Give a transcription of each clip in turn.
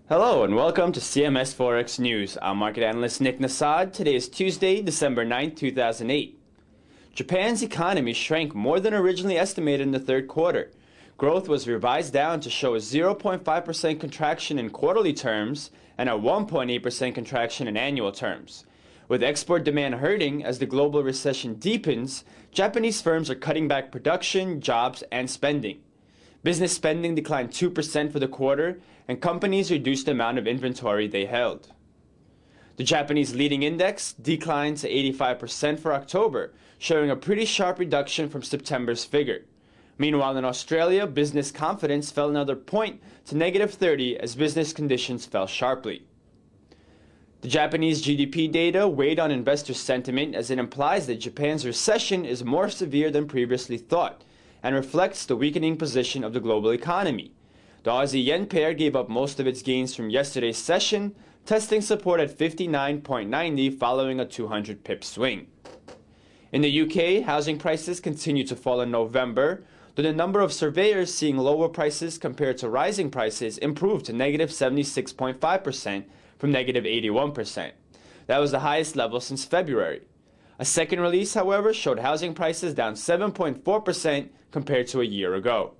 Hello and welcome to CMS Forex News. I'm market analyst Nick Nassad. Today is Tuesday, December 9th, 2008. Japan's economy shrank more than originally estimated in the third quarter. Growth was revised down to show a 0.5% contraction in quarterly terms and a 1.8% contraction in annual terms. With export demand hurting as the global recession deepens, Japanese firms are cutting back production, jobs, and spending. Business spending declined 2% for the quarter, and companies reduced the amount of inventory they held. The Japanese leading index declined to 85% for October, showing a pretty sharp reduction from September's figure. Meanwhile, in Australia, business confidence fell another point to -30 as business conditions fell sharply. The Japanese GDP data weighed on investor sentiment as it implies that Japan's recession is more severe than previously thought, and reflects the weakening position of the global economy. The Aussie-Yen pair gave up most of its gains from yesterday's session, testing support at 59.90 following a 200 pip swing. In the UK, housing prices continued to fall in November, though the number of surveyors seeing lower prices compared to rising prices improved to -76.5% from -81%. That was the highest level since February. A second release, however, showed housing prices down 7.4% compared to a year ago.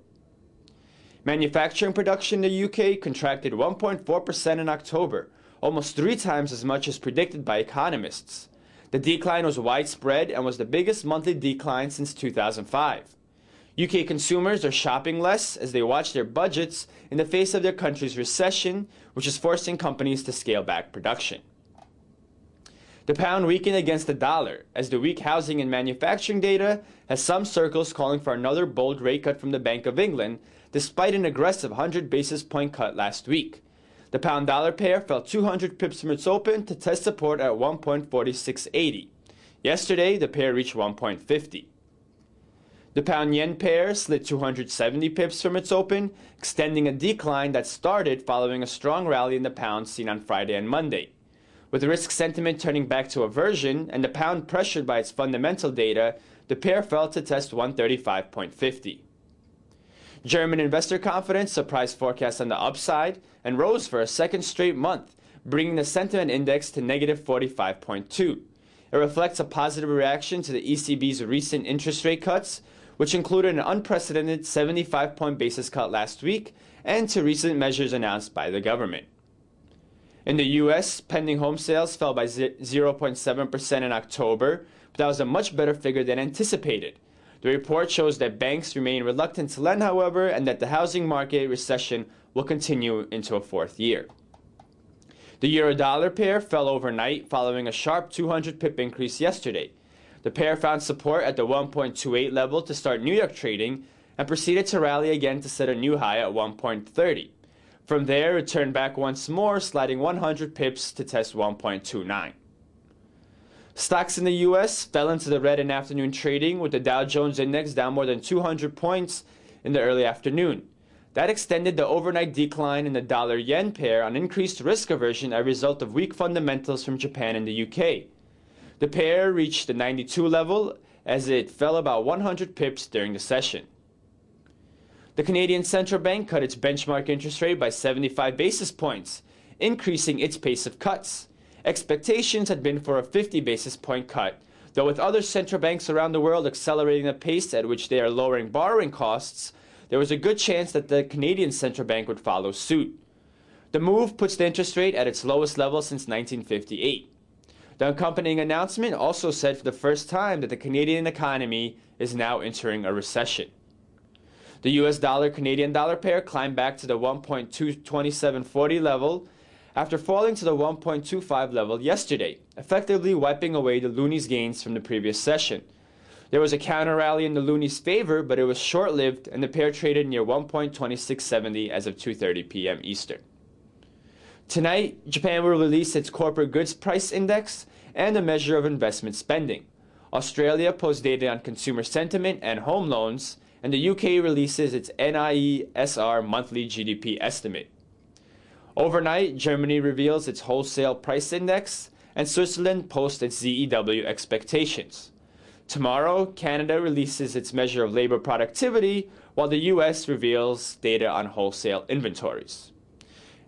Manufacturing production in the UK contracted 1.4% in October, almost 3 times as much as predicted by economists. The decline was widespread and was the biggest monthly decline since 2005. UK consumers are shopping less as they watch their budgets in the face of their country's recession, which is forcing companies to scale back production. The pound weakened against the dollar, as the weak housing and manufacturing data has some circles calling for another bold rate cut from the Bank of England, despite an aggressive 100 basis point cut last week. The pound-dollar pair fell 200 pips from its open to test support at 1.4680. Yesterday, the pair reached 1.50. The pound-yen pair slid 270 pips from its open, extending a decline that started following a strong rally in the pound seen on Friday and Monday. With risk sentiment turning back to aversion and the pound pressured by its fundamental data, the pair fell to test 135.50. German investor confidence surprised forecasts on the upside and rose for a second straight month, bringing the sentiment index to -45.2. It reflects a positive reaction to the ECB's recent interest rate cuts, which included an unprecedented 75-point basis cut last week, and to recent measures announced by the government. In the U.S., pending home sales fell by 0.7% in October, but that was a much better figure than anticipated. The report shows that banks remain reluctant to lend, however, and that the housing market recession will continue into a fourth year. The euro-dollar pair fell overnight following a sharp 200 pip increase yesterday. The pair found support at the 1.28 level to start New York trading and proceeded to rally again to set a new high at 1.30. From there, it turned back once more, sliding 100 pips to test 1.29. Stocks in the U.S. fell into the red in afternoon trading, with the Dow Jones Index down more than 200 points in the early afternoon. That extended the overnight decline in the dollar-yen pair on increased risk aversion as a result of weak fundamentals from Japan and the UK. The pair reached the 92 level as it fell about 100 pips during the session. The Canadian Central Bank cut its benchmark interest rate by 75 basis points, increasing its pace of cuts. Expectations had been for a 50 basis point cut, though with other central banks around the world accelerating the pace at which they are lowering borrowing costs, there was a good chance that the Canadian Central Bank would follow suit. The move puts the interest rate at its lowest level since 1958. The accompanying announcement also said for the first time that the Canadian economy is now entering a recession. The US dollar-Canadian dollar pair climbed back to the 1.22740 level after falling to the 1.25 level yesterday, effectively wiping away the loonies' gains from the previous session. There was a counter rally in the loonies' favor, but it was short-lived, and the pair traded near 1.2670 as of 2:30 p.m. Eastern. Tonight, Japan will release its corporate goods price index and a measure of investment spending. Australia posts data on consumer sentiment and home loans, and the UK releases its NIESR monthly GDP estimate. Overnight, Germany reveals its wholesale price index, and Switzerland posts its ZEW expectations. Tomorrow, Canada releases its measure of labor productivity, while the US reveals data on wholesale inventories.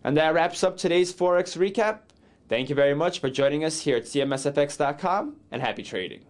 And that wraps up today's Forex recap. Thank you very much for joining us here at CMSFX.com, and happy trading.